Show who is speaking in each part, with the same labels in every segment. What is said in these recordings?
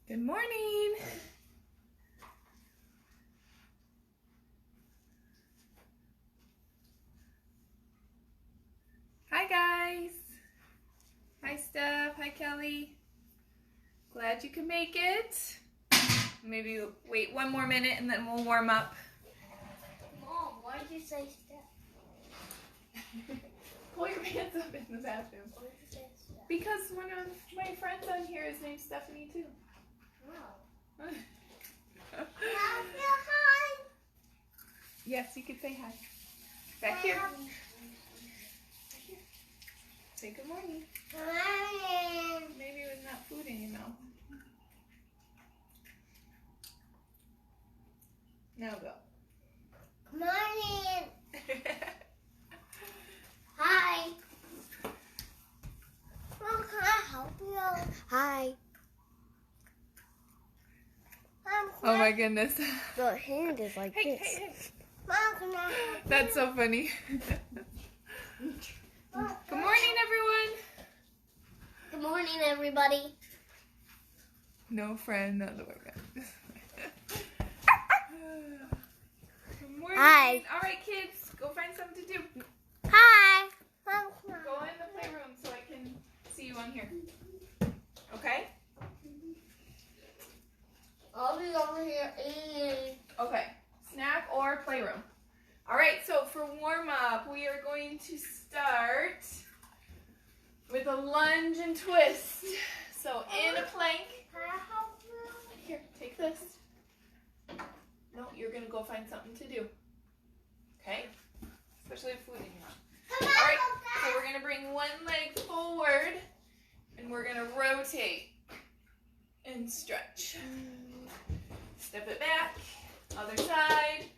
Speaker 1: Good morning. Hi guys. Hi Steph. Hi Kelly. Glad you could make it. Maybe wait one more minute and then we'll warm up.
Speaker 2: Mom, why did you say Steph?
Speaker 1: Pull your pants up in the bathroom.
Speaker 2: Why did you say Steph?
Speaker 1: Because one of my friends on here is named Stephanie too.
Speaker 2: Wow.
Speaker 1: Yes, you could say hi. Back here. Back here. Say good morning. Maybe it was not food in your mouth. Now go.
Speaker 2: Good morning. Hi. Mom, can I help you? Hi.
Speaker 1: Oh my goodness.
Speaker 2: The hand is like
Speaker 1: Hey,
Speaker 2: this.
Speaker 1: hey, hey.
Speaker 2: Mom, can I help you?
Speaker 1: That's so funny. Good morning, everyone.
Speaker 2: Good morning, everybody.
Speaker 1: No friend, not the way. Good morning.
Speaker 2: Hi.
Speaker 1: All right, kids, go find something to do.
Speaker 2: Hi. Mom, can I
Speaker 1: Go in the playroom so I can see you on here. Okay?
Speaker 2: I'll be over here eating.
Speaker 1: Okay. Snack or playroom. All right, so for warm up, we are going to start with a lunge and twist. So in a plank.
Speaker 2: Can I help you?
Speaker 1: Here, take this. No, you're going to go find something to do. Okay? Especially if food in your mouth. All right, so we're going to bring one leg forward and we're going to rotate and stretch. Step it back, other side,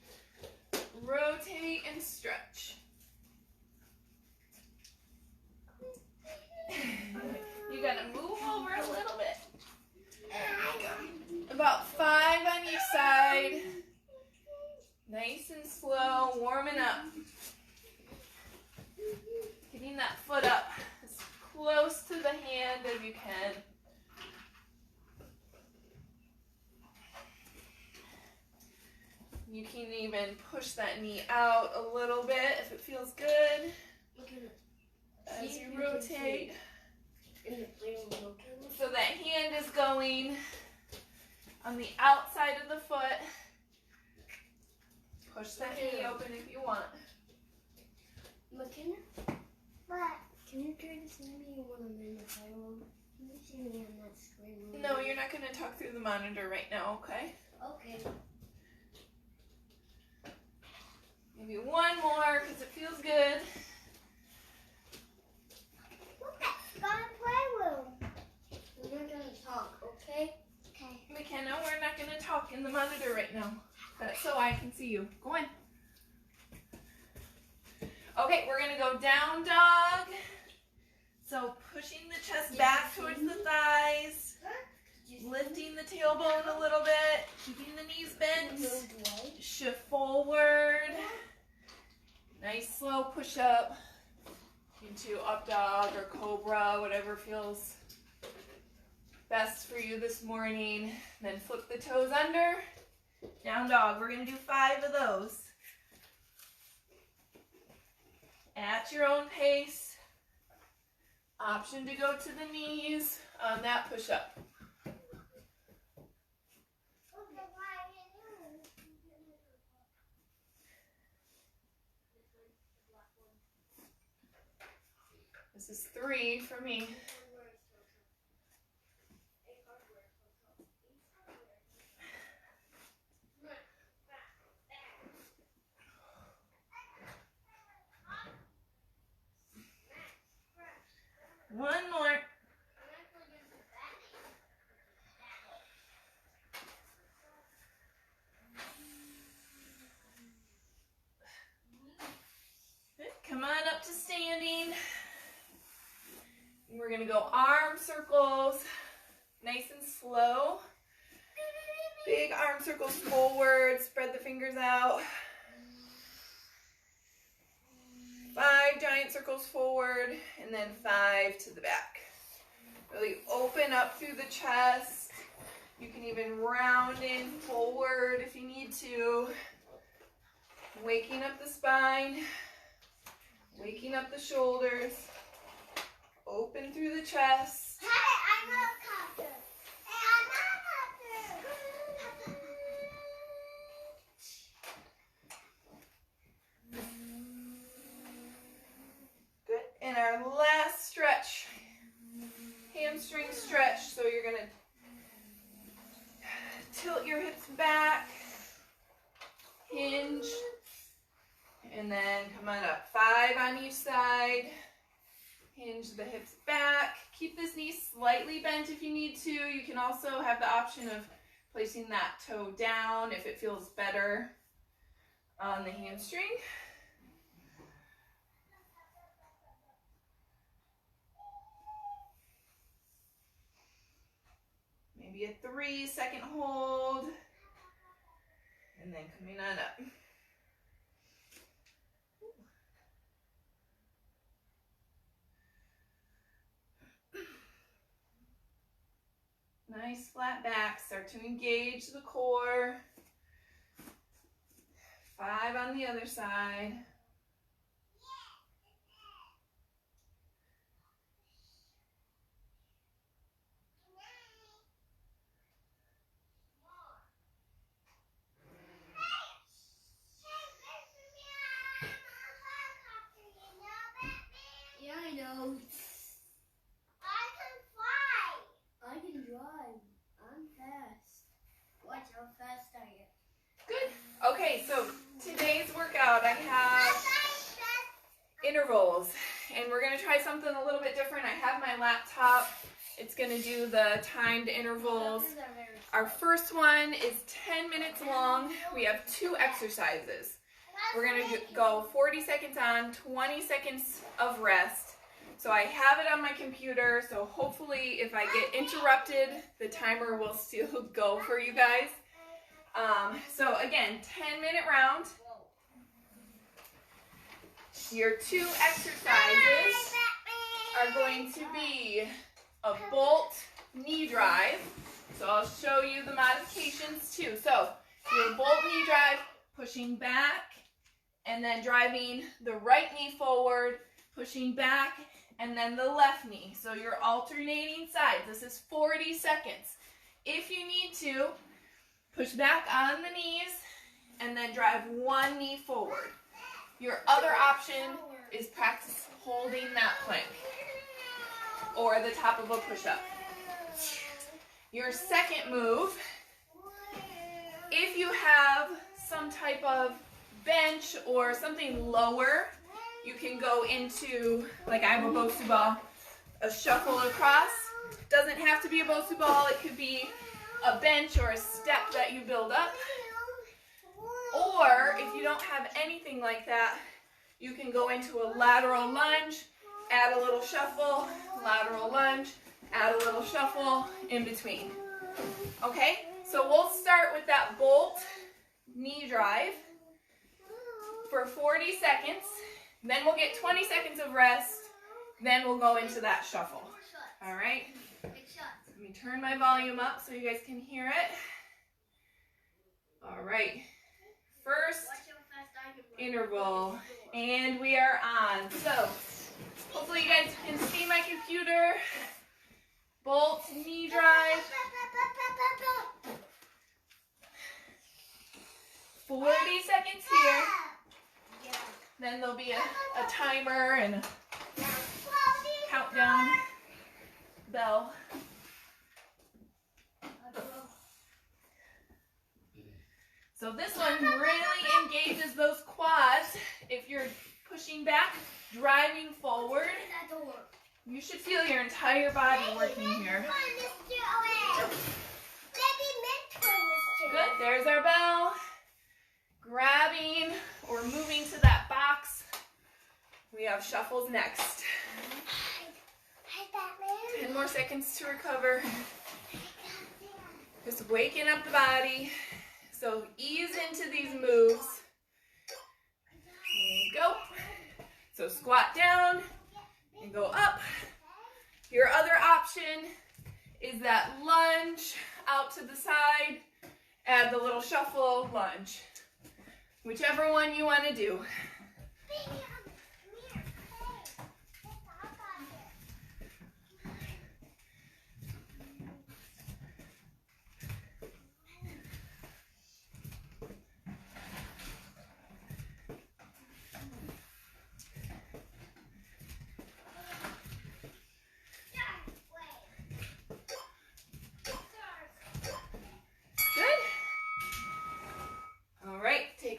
Speaker 1: rotate and stretch. You gotta move over a little bit. There you go. About 5 on each side. Nice and slow, warming up. Getting that foot up as close to the hand as you can. You can even push that knee out a little bit if it feels good as you rotate. So that hand is going on the outside of the foot. Push that knee open if you want.
Speaker 2: McKenna? What? Can you try to send me one of them if I will? Can you see me on that screen?
Speaker 1: No, you're not going to talk through the monitor right now, okay?
Speaker 2: Okay.
Speaker 1: Maybe one more because it feels good.
Speaker 2: Look at my playroom. We're not gonna talk, okay? Okay.
Speaker 1: McKenna, we're not going to talk in the monitor right now. That's so I can see you. Go in. Okay, we're going to go down dog. So pushing the chest back towards the thighs. Lifting the tailbone a little bit. Keeping the knees bent. Shift forward. Nice slow push up into up dog or cobra, whatever feels best for you this morning. Then flip the toes under. Down dog. We're going to do 5 of those. At your own pace. Option to go to the knees on that push up. This is 3 for me. One more. Good. Come on up to standing. We're going to go arm circles, nice and slow. Big arm circles forward, spread the fingers out. 5 giant circles forward, and then 5 to the back. Really open up through the chest You can even round in forward if you need to. Waking up the spine, waking up the shoulders, open through the chest.
Speaker 2: Hey, I'm a copter. Hey, I'm a copter.
Speaker 1: Good. And our last stretch, hamstring stretch. So you're going to tilt your hips back, hinge, and then come on up. 5 on each side. Hinge the hips back. Keep this knee slightly bent if you need to. You can also have the option of placing that toe down if it feels better on the hamstring. Maybe a 3-second hold. And then coming on up. Nice flat back. Start to engage the core. 5 on the other side.
Speaker 2: Yeah, I know. I can fly. I can drive. I'm fast. Watch how fast I am.
Speaker 1: Good. Okay, so today's workout, I have intervals, and we're going to try something a little bit different. I have my laptop. It's going to do the timed intervals. Our first one is 10 minutes long. We have 2 exercises. We're going to go 40 seconds on, 20 seconds of rest. So I have it on my computer, so hopefully if I get interrupted, the timer will still go for you guys. So again, 10-minute round. Your 2 exercises are going to be a bolt knee drive. So I'll show you the modifications too. So your bolt knee drive, pushing back and then driving the right knee forward, pushing back, and then the left knee. So you're alternating sides. This is 40 seconds. If you need to, push back on the knees and then drive one knee forward. Your other option is practice holding that plank or the top of a push-up. Your second move, if you have some type of bench or something lower, you can go into, like I have a Bosu ball, a shuffle across. Doesn't have to be a Bosu ball, it could be a bench or a step that you build up. Or if you don't have anything like that, you can go into a lateral lunge, add a little shuffle, lateral lunge, add a little shuffle in between. Okay, so we'll start with that bolt knee drive for 40 seconds. Then we'll get 20 seconds of rest. Then we'll go into that shuffle. All right, let me turn my volume up so you guys can hear it. All right, first interval, and we are on. So hopefully you guys can see my computer. Bolt knee drive. 40 seconds here. Then there'll be a timer and a countdown bell. So this one really engages those quads. If you're pushing back, driving forward, you should feel your entire body working here. Good, there's our bell. Grabbing or moving to that box. We have shuffles next. 10 more seconds to recover. Just waking up the body. So ease into these moves. And go. So squat down and go up. Your other option is that lunge out out to the side, add the little shuffle, lunge. Whichever one you want to do.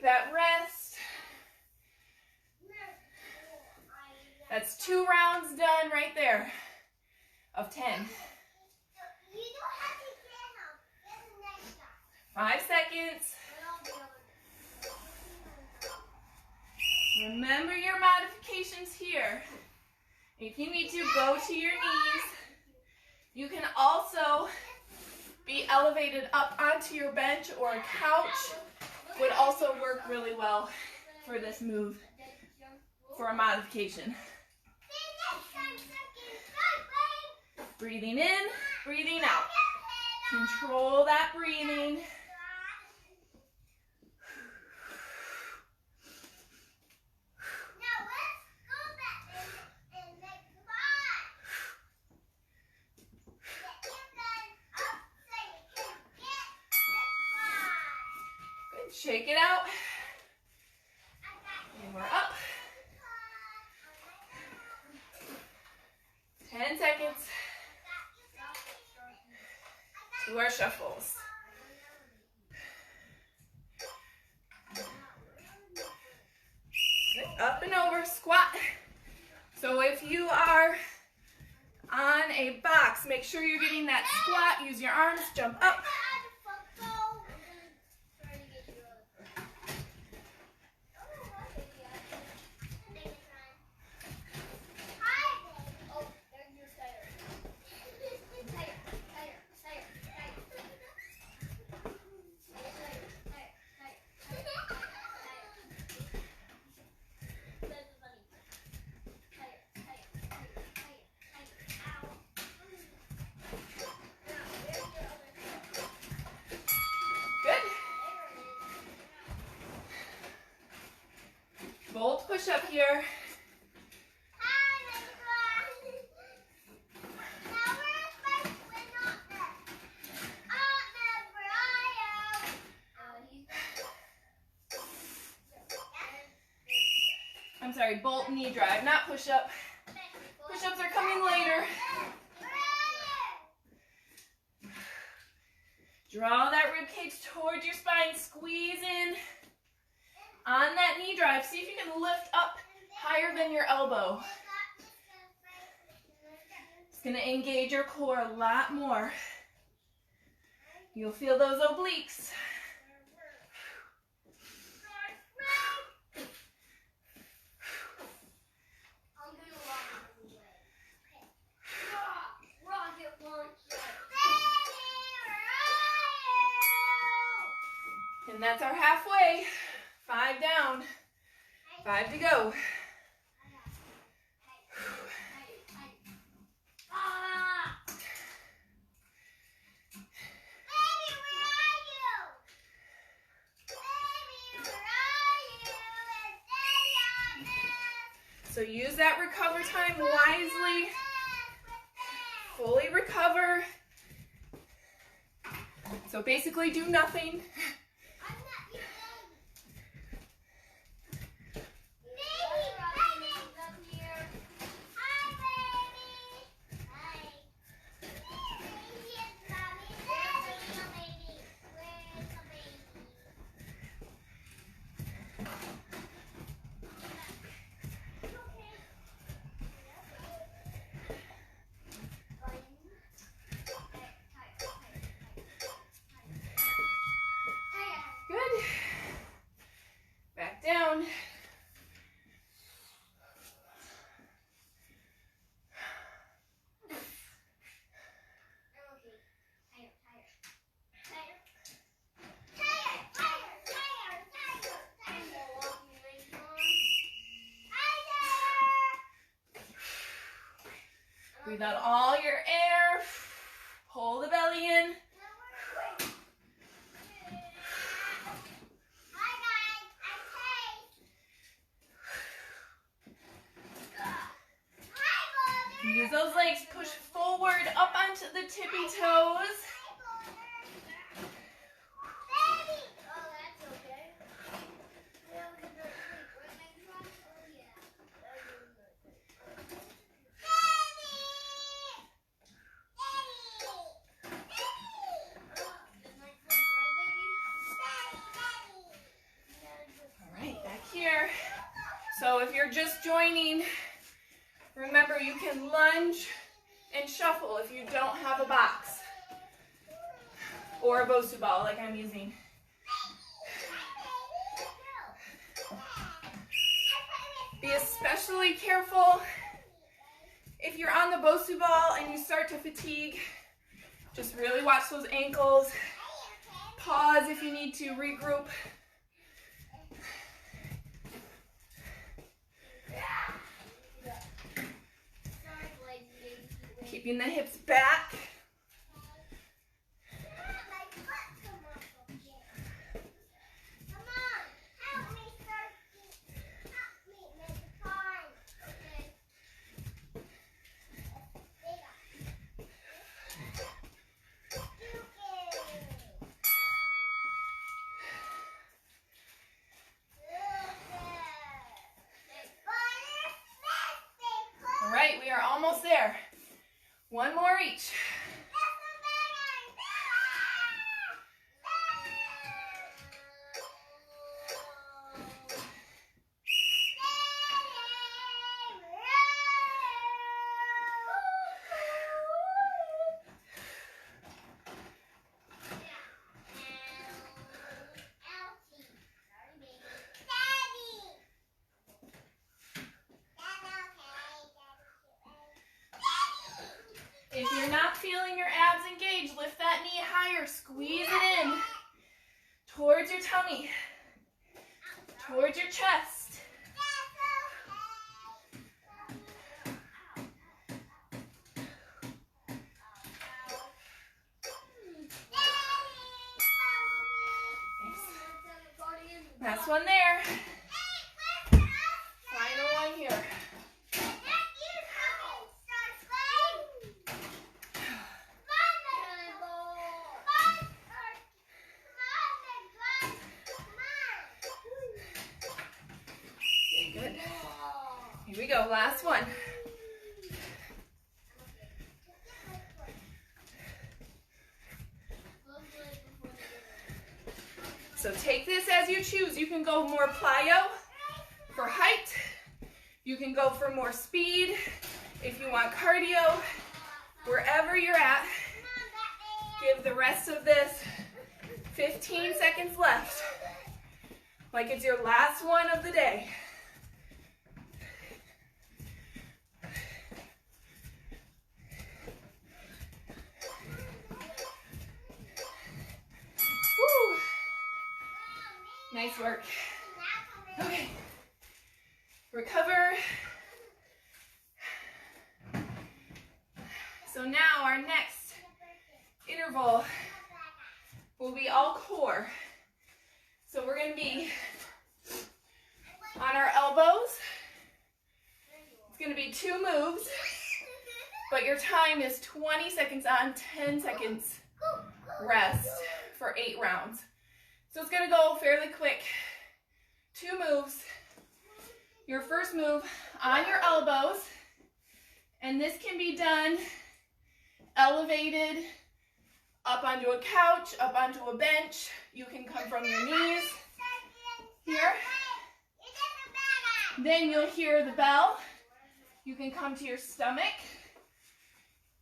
Speaker 1: That rest. That's 2 rounds done right there of 10.
Speaker 2: You don't have to get him. Get the next guy.
Speaker 1: 5 seconds. Remember your modifications here. If you need to, go to your knees. You can also be elevated up onto your bench or a couch. Would also work really well for this move, for a modification. Breathing in, breathing out. Control that breathing. Shake it out. And we're up. 10 seconds to our shuffles. Good. Up and over, squat. So if you are on a box, make sure you're getting that squat. Use your arms, jump up. Bolt push up here. I'm sorry, bolt knee drive, not push up. Push ups are coming later. Draw that rib cage towards your spine, squeeze in. On that knee drive, see if you can lift up higher than your elbow. It's going to engage your core a lot more. You'll feel those obliques. And that's our halfway. 5 down, 5 to go. So use that recover time wisely. Fully recover. So basically do nothing. Breathe out all your air. Pull the belly in. So if you're just joining, remember you can lunge and shuffle if you don't have a box or a Bosu ball like I'm using. Be especially careful if you're on the Bosu ball and you start to fatigue. Just really watch those ankles. Pause if you need to, regroup. Keeping the hips back. All right, we are almost there. One more each. If you're not feeling your abs engaged, lift that knee higher, squeeze it in towards your tummy, towards your chest. Last one there. Final one here. Good. Here we go, last one. So take this as you choose. You can go more plyo for height. You can go for more speed if you want cardio. Wherever you're at, give the rest of this 15 seconds left, like it's your last one of the day. Woo. Nice work. Okay. Recover. So now our next interval will be all core. So we're going to be on our elbows. It's going to be 2 moves, but your time is 20 seconds on, 10 seconds rest for 8 rounds. So it's going to go fairly quick. 2 moves. Your first move on your elbows, and this can be done elevated up onto a couch, up onto a bench. You can come from your knees here. Then you'll hear the bell. You can come to your stomach.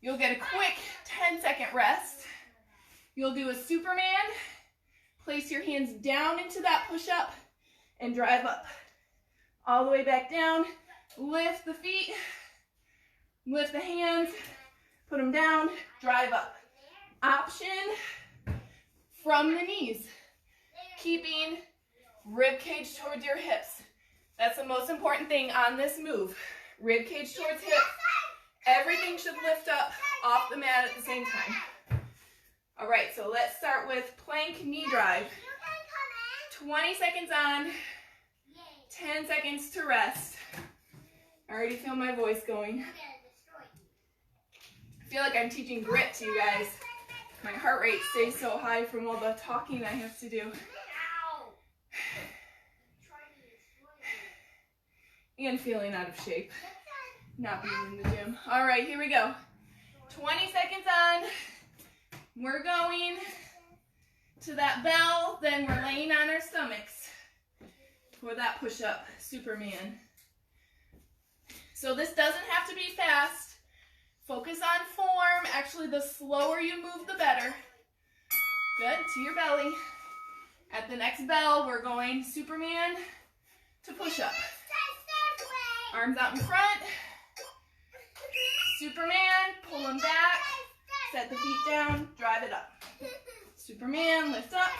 Speaker 1: You'll get a quick 10-second rest. You'll do a Superman. Place your hands down into that push-up and drive up. All the way back down. Lift the feet. Lift the hands. Put them down. Drive up. Option from the knees. Keeping rib cage towards your hips. That's the most important thing on this move. Rib cage towards hips. Everything should lift up off the mat at the same time. All right, so let's start with plank knee drive. 20 seconds on, 10 seconds to rest. I already feel my voice going. I feel like I'm teaching grit to you guys. My heart rate stays so high from all the talking I have to do. And feeling out of shape. Not being in the gym. All right, here we go. 20 seconds on. We're going to that bell, then we're laying on our stomachs for that push-up, Superman. So this doesn't have to be fast. Focus on form. Actually, the slower you move, the better. Good, to your belly. At the next bell, we're going Superman to push up. Arms out in front. Superman, pull them back. Set the feet down, drive it up. Superman, lift up.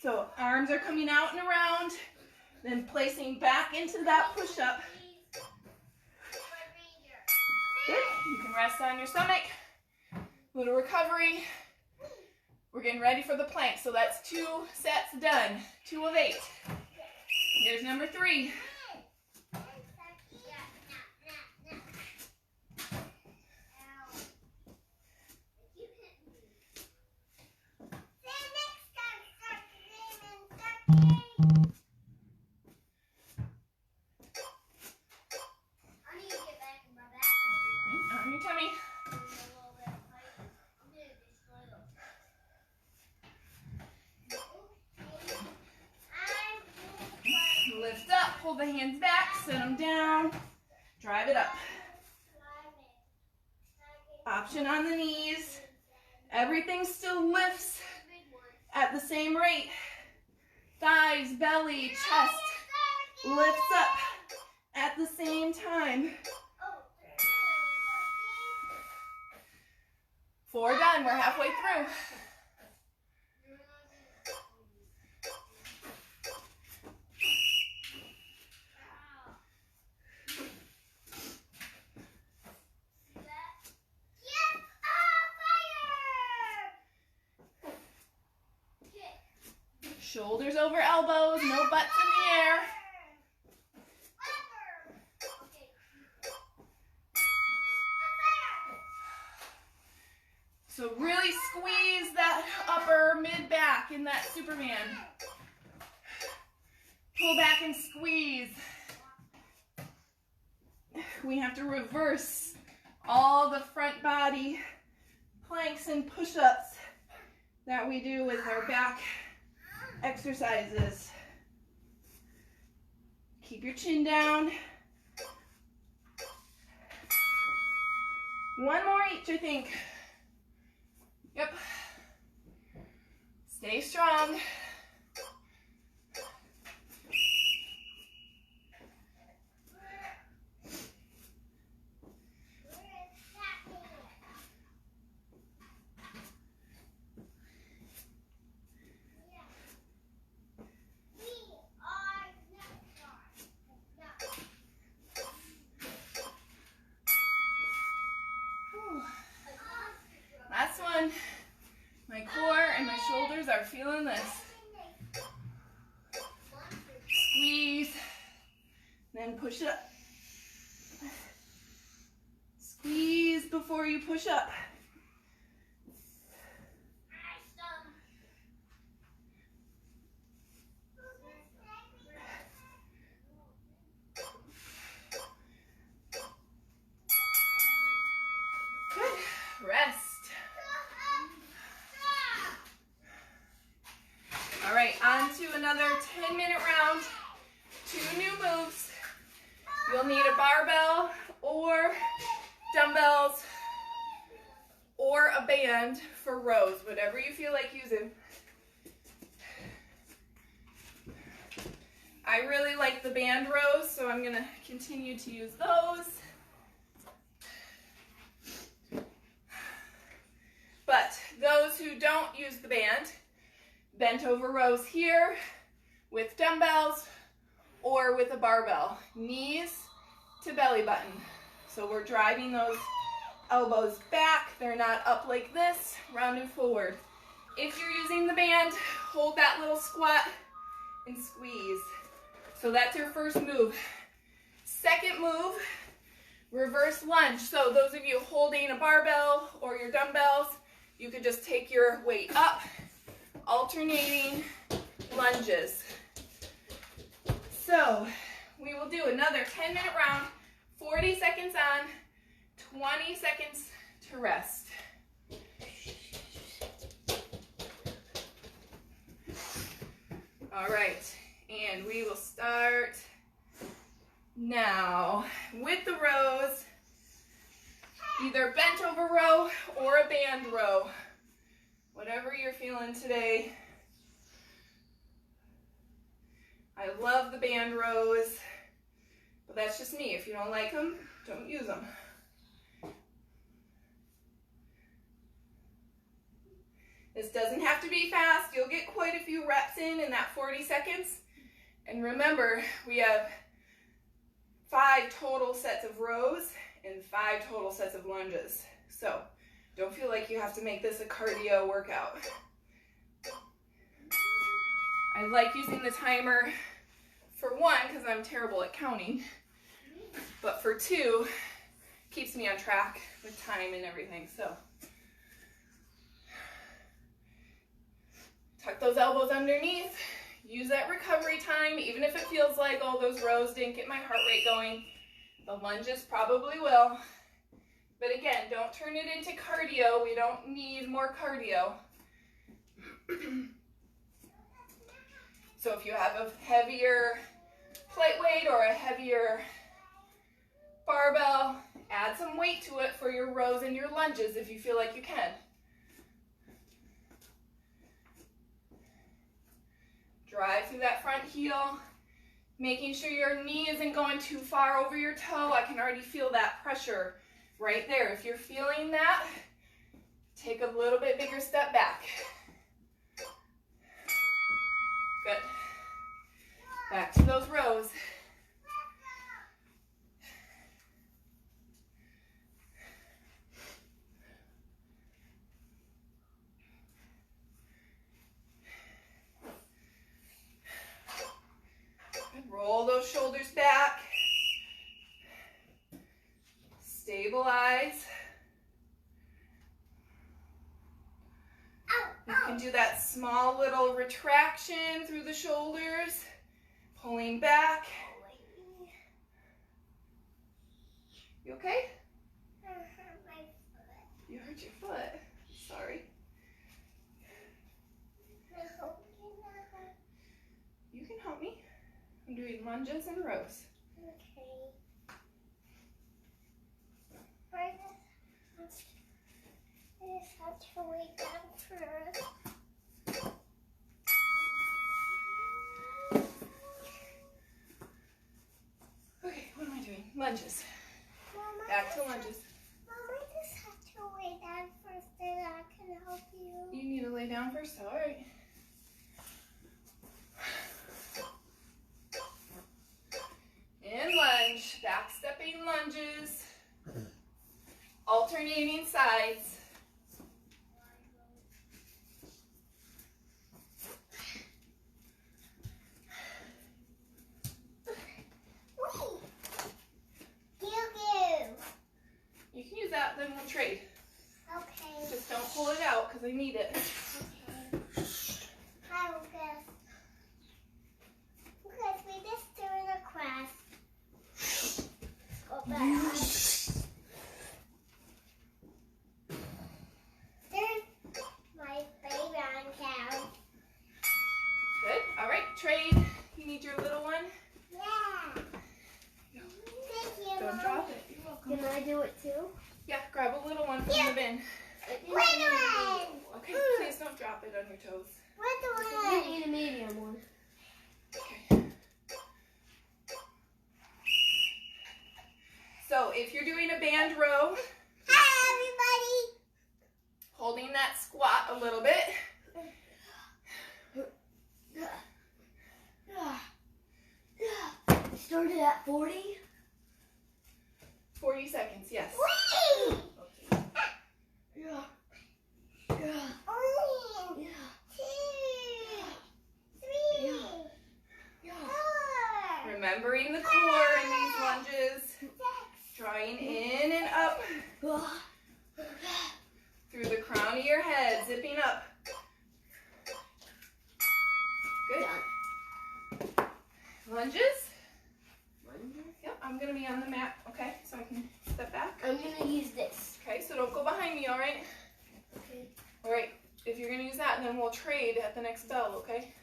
Speaker 1: So arms are coming out and around, then placing back into that push-up. Good. You can rest on your stomach. Little recovery. We're getting ready for the plank. So that's 2 sets done. 2 of 8. Here's number 3. On your tummy. Lift up, pull the hands back, set them down, drive it up. Option on the knees. Everything still lifts at the same rate. Thighs, belly, chest lifts up at the same time. 4 done, we're halfway through. Shoulders over elbows, no butts in the air. So really squeeze that upper mid-back in that Superman. Pull back and squeeze. We have to reverse all the front body planks and push-ups that we do with our back exercises. Keep your chin down. 1 more each, I think. Yep. Stay strong. Last one. My core and my shoulders are feeling this. Squeeze, then push up. Squeeze before you push up. Good. Rest. All right, on to another 10-minute round. 2 new moves. You'll need a barbell or dumbbells or a band for rows, whatever you feel like using. I really like the band rows, so I'm gonna continue to use those. But those who don't use the band, bent over rows here with dumbbells or with a barbell. Knees to belly button. So we're driving those elbows back. They're not up like this, rounded forward. If you're using the band, hold that little squat and squeeze. So that's your first move. Second move, reverse lunge. So those of you holding a barbell or your dumbbells, you could just take your weight up, alternating lunges. So we will do another 10-minute round, 40 seconds on, 20 seconds to rest. All right, and we will start now with the rows, either bent over row or a band row, whatever you're feeling today. I love the band rows, but that's just me. If you don't like them, don't use them. This doesn't have to be fast. You'll get quite a few reps in that 40 seconds. And remember, we have 5 total sets of rows and 5 total sets of lunges. So don't feel like you have to make this a cardio workout. I like using the timer for 1 because I'm terrible at counting, but for 2, keeps me on track with time and everything. So tuck those elbows underneath. Use that recovery time, even if it feels like, oh, those rows didn't get my heart rate going. The lunges probably will. But again, don't turn it into cardio. We don't need more cardio. So if you have a heavier plate weight or a heavier barbell, add some weight to it for your rows and your lunges if you feel like you can. Drive through that front heel, making sure your knee isn't going too far over your toe. I can already feel that pressure right there. If you're feeling that, take a little bit bigger step back. Good. Back to those rows. Roll those shoulders back. Stabilize. You can do that small little retraction through the shoulders, pulling back. You okay?
Speaker 2: I hurt my foot.
Speaker 1: You hurt your foot. Sorry. You can help me. I'm doing lunges and rows.
Speaker 2: Okay. I just have to wait down first.
Speaker 1: Okay, what am I doing? Lunges.
Speaker 2: Mama,
Speaker 1: Back to lunges.
Speaker 2: Mama, I just have to wait down first, then I can help you.
Speaker 1: You need to lay down first? All right. And lunge, back stepping lunges, alternating sides. You can use that, then we'll trade.
Speaker 2: Okay.
Speaker 1: Just don't pull it out because I need it.
Speaker 2: Okay. Hi, Lucas. Lucas, we just doing a class. Go back. There's my baby on count.
Speaker 1: Good. All right, trade. You need your little one?
Speaker 2: Yeah. Thank you,
Speaker 1: Don't
Speaker 2: Mom.
Speaker 1: drop it. You're welcome.
Speaker 2: Can I do it too?
Speaker 1: Yeah, grab a little one from the bin.
Speaker 2: Little one.
Speaker 1: Okay, please don't drop it on your toes.
Speaker 2: Little one. You need a medium one.
Speaker 1: Okay. So if you're doing a band row,
Speaker 2: Hi,
Speaker 1: holding that squat a little bit.
Speaker 2: Started at 40.
Speaker 1: 40 seconds, yes.
Speaker 2: Wait!
Speaker 3: Yeah.
Speaker 2: One,
Speaker 3: Yeah.
Speaker 2: 2, 3,
Speaker 3: Yeah.
Speaker 2: 4,
Speaker 1: Remembering the core in these lunges.
Speaker 2: 6,
Speaker 1: Drawing in and up
Speaker 3: Ah.
Speaker 1: through the crown of your head, zipping up. Good. Lunges. Yep, I'm going to be on the mat, okay? So I can step back.
Speaker 3: I'm gonna use this.
Speaker 1: Okay, so don't go behind me, all right?
Speaker 3: Okay.
Speaker 1: All right, if you're going to use that, then we'll trade at the next bell, okay?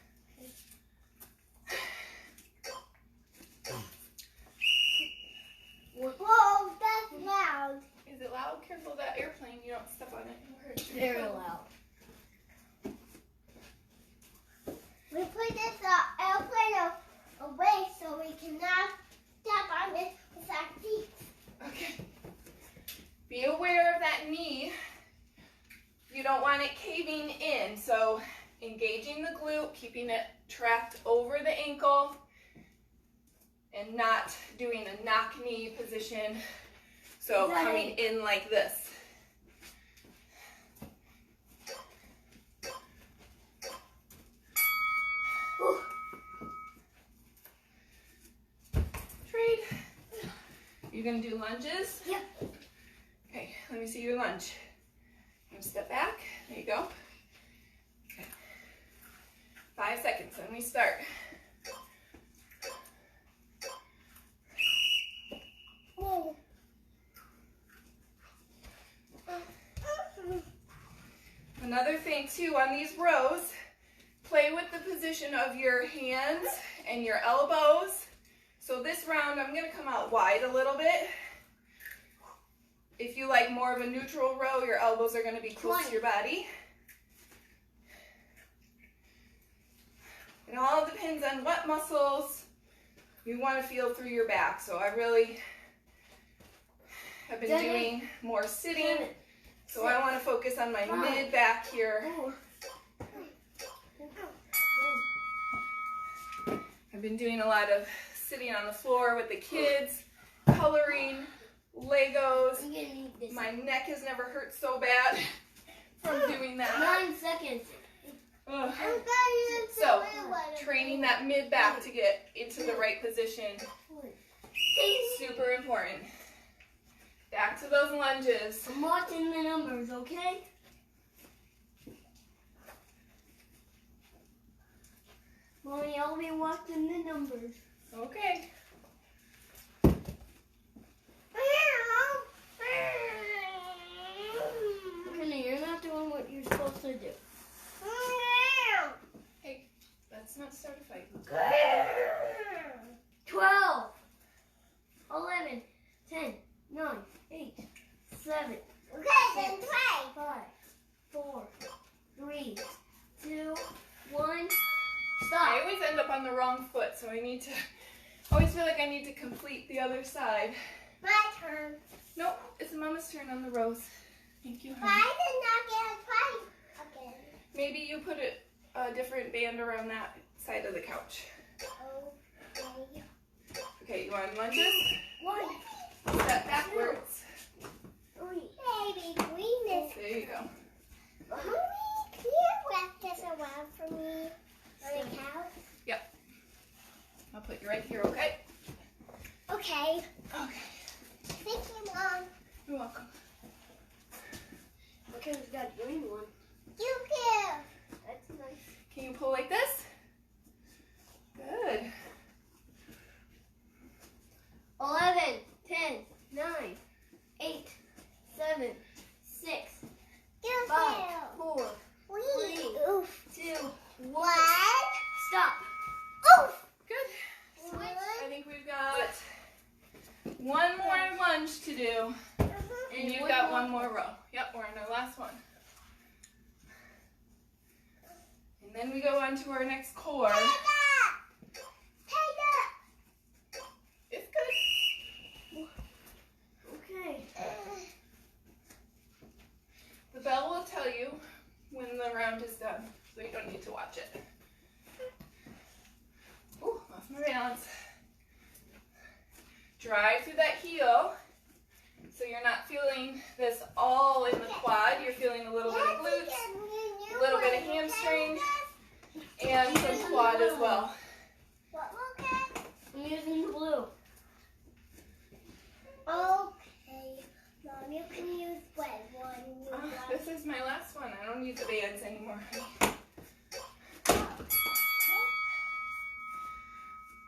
Speaker 3: very loud.
Speaker 2: We put this airplane away so we cannot step on it with our feet.
Speaker 1: Okay. Be aware of that knee. You don't want it caving in, so engaging the glute, keeping it trapped over the ankle, and not doing a knock knee position. So coming in like this. Trade. You're gonna do lunges?
Speaker 3: Yep.
Speaker 1: Okay, let me see your lunge. You step back. There you go. Okay. 5 seconds, then we start.
Speaker 2: Whoa.
Speaker 1: Another thing too on these rows, play with the position of your hands and your elbows. So this round I'm gonna come out wide a little bit. If you like more of a neutral row, your elbows are gonna be close to your body. It all depends on what muscles you wanna feel through your back. So I really have been doing more sitting. So I want to focus on my mid back here. I've been doing a lot of sitting on the floor with the kids, coloring, Legos. My neck has never hurt so bad from doing that.
Speaker 3: 9 seconds.
Speaker 1: Ugh. So, training that mid back to get into the right position. Super important. Back to those lunges.
Speaker 3: I'm watching the numbers, okay? Mommy, I'll be watching the numbers.
Speaker 1: Okay.
Speaker 3: Kenny, you're not doing what you're supposed to do.
Speaker 1: Hey, let's not start a fight.
Speaker 3: 12, 11, 10, 9, 8, 7,
Speaker 2: Okay, then play.
Speaker 3: 5, 4, 3, 2, 1. Stop.
Speaker 1: I always end up on the wrong foot, so I always feel like I need to complete the other side.
Speaker 2: My turn.
Speaker 1: Nope, it's Mama's turn on the rows. Thank you,
Speaker 2: But
Speaker 1: honey.
Speaker 2: I did not get a play again.
Speaker 1: Maybe you put a different band around that side of the couch.
Speaker 2: Okay.
Speaker 1: Okay, you want lunges?
Speaker 3: 1,
Speaker 1: Step backwards.
Speaker 3: 3.
Speaker 2: Baby, green is.
Speaker 1: There you go.
Speaker 2: Mommy, can you wrap this around for me on the couch?
Speaker 1: Yep. I'll put you right here, okay?
Speaker 2: Okay.
Speaker 1: Okay.
Speaker 2: Thank you, Mom.
Speaker 1: You're welcome.
Speaker 3: Okay, we got green one.
Speaker 2: You too.
Speaker 3: That's nice.
Speaker 1: Can you pull like this? Good.
Speaker 3: 11, 10, 9, 8, 7, 6,
Speaker 2: You
Speaker 3: 5,
Speaker 2: too.
Speaker 3: 4,
Speaker 2: We.
Speaker 3: 3,
Speaker 2: Oof.
Speaker 3: 2, 1.
Speaker 2: What?
Speaker 3: Stop.
Speaker 2: Oof.
Speaker 1: Good.
Speaker 2: Switch.
Speaker 1: I think we've got one more lunge to do. And you've got one more row. Yep, we're in our last one. And then we go on to our next core.
Speaker 2: Take it. Take
Speaker 1: It's good.
Speaker 3: Okay.
Speaker 2: it.
Speaker 1: The bell will tell you when the round is done, so you don't need to watch it. Ooh, lost my balance. Drive through that heel, so you're not feeling this all in the quad. You're feeling a little bit of glutes, a little bit of hamstring, and some quad as well.
Speaker 2: What, okay?
Speaker 3: I'm using the blue.
Speaker 2: Okay. Mom, you can use red one.
Speaker 1: This is my last one. I don't need the bands anymore.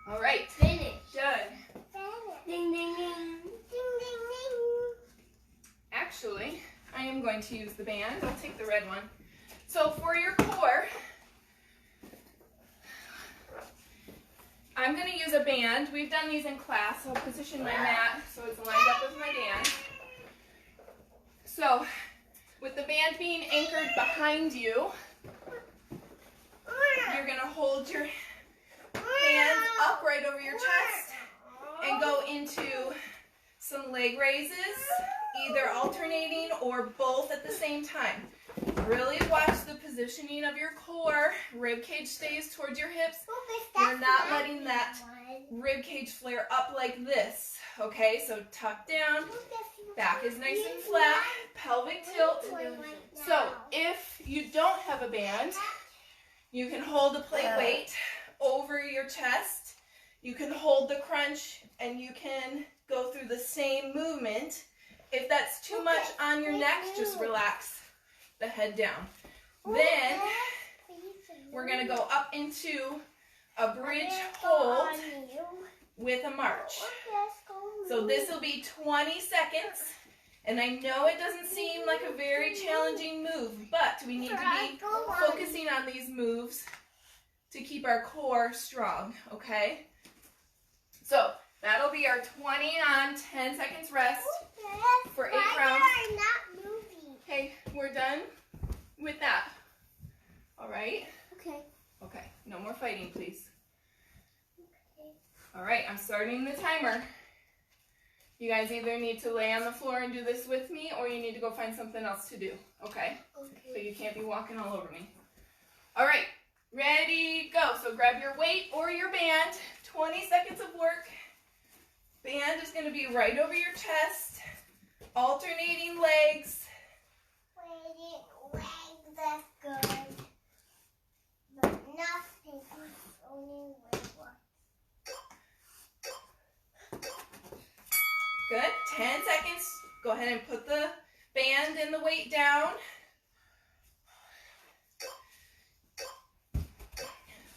Speaker 1: All right,
Speaker 3: Finish.
Speaker 1: done.
Speaker 3: Ding, ding, ding.
Speaker 2: Ding, ding, ding.
Speaker 1: Actually, I am going to use the band. I'll take the red one. So for your core, I'm going to use a band. We've done these in class. I'll position my mat so it's lined up with my band. So With the band being anchored behind you, you're going to hold your hands up right over your chest and go into some leg raises, either alternating or both at the same time. Really watch the positioning of your core. Rib cage stays towards your hips. You're not letting that rib cage flare up like this. Okay, so tuck down, back is nice and flat, pelvic tilt. So if you don't have a band, you can hold the plate weight over your chest. You can hold the crunch and you can go through the same movement. If that's too much on your neck, just relax the head down. Then we're going to go up into a bridge hold with a march. So this will be 20 seconds. And I know it doesn't seem like a very challenging move, but we need to be focusing on these moves to keep our core strong, okay? So that'll be our 20 on, 10 seconds rest for 8 rounds. Okay, we're done with that. All right?
Speaker 3: Okay.
Speaker 1: Okay, no more fighting, please. All right, I'm starting the timer. You guys either need to lay on the floor and do this with me, or you need to go find something else to do, okay?
Speaker 3: Okay.
Speaker 1: So you can't be walking all over me. All right, ready, go. So grab your weight or your band, 20 seconds of work. Band is gonna be right over your chest, alternating legs.
Speaker 2: That's good. But nothing is only way one.
Speaker 1: Good, 10 seconds. Go ahead and put the band and the weight down.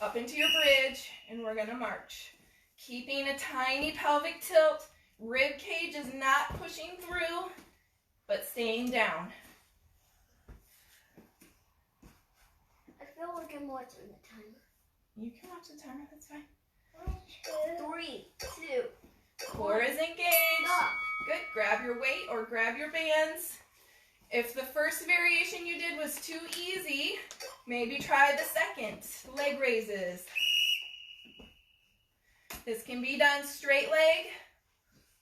Speaker 1: Up into your bridge, and we're gonna march. Keeping a tiny pelvic tilt. Rib cage is not pushing through, but staying down.
Speaker 3: I feel like I'm watching the timer.
Speaker 1: You can watch the timer, that's fine.
Speaker 3: 3, 2.
Speaker 1: Core is engaged.
Speaker 3: Stop.
Speaker 1: Good, grab your weight or grab your bands. If the first variation you did was too easy, maybe try the second. Leg raises. This can be done straight leg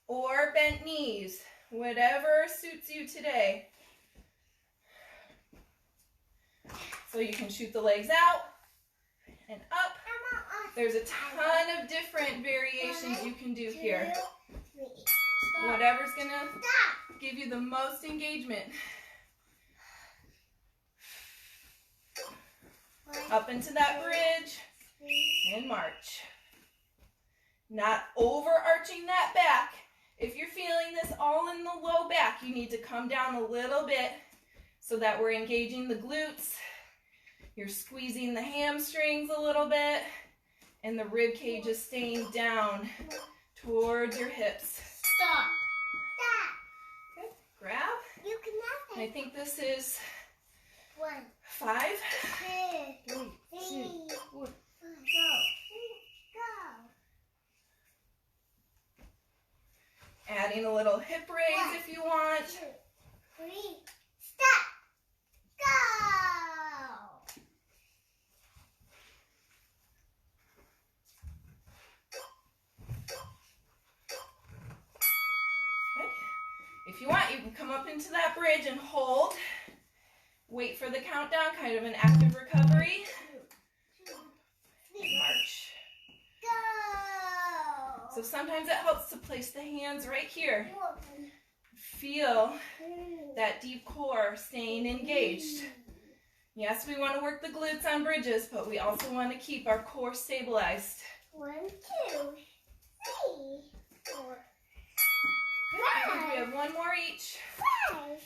Speaker 1: or bent knees, whatever suits you today. So you can shoot the legs out and up. There's a ton of different variations you can do here. Whatever's gonna give you the most engagement. Up into that bridge and march. Not overarching that back. If you're feeling this all in the low back, you need to come down a little bit so that we're engaging the glutes. You're squeezing the hamstrings a little bit, and the rib cage is staying down towards your hips.
Speaker 2: Stop.
Speaker 1: Good. Grab.
Speaker 2: You can
Speaker 1: And I think this is
Speaker 2: 1,
Speaker 1: 5.
Speaker 2: 2, 3, 4. Go.
Speaker 1: Adding a little hip raise if you want.
Speaker 2: 2, 3. Stop. Go.
Speaker 1: Good. If you want, you can come up into that bridge and hold. Wait for the countdown, kind of an active recovery.
Speaker 2: 2, 3.
Speaker 1: March.
Speaker 2: Go.
Speaker 1: So sometimes it helps to place the hands right here. Feel that deep core staying engaged. Yes, we want to work the glutes on bridges, but we also want to keep our core stabilized.
Speaker 2: 1, 2, 3, 4,
Speaker 1: Good. I think we have one more each.
Speaker 2: 5.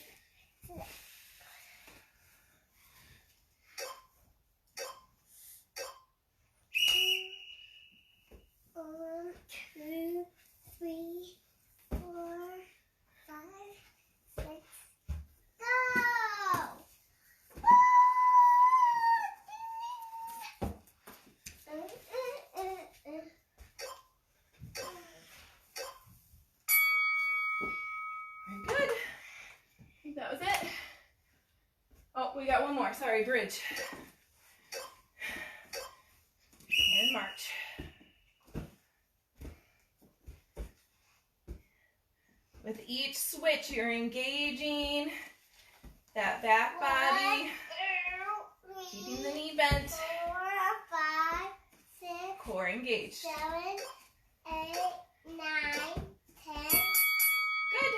Speaker 2: 1, 2, 3, 4, 5, 6. Go!
Speaker 1: Very good. I think that was it. we got one more. Sorry, bridge. And march. With each switch, you're engaging that back body, keeping the knee bent,
Speaker 2: 4, 5, 6,
Speaker 1: core engaged.
Speaker 2: 7, 8, 9, 10.
Speaker 1: Good.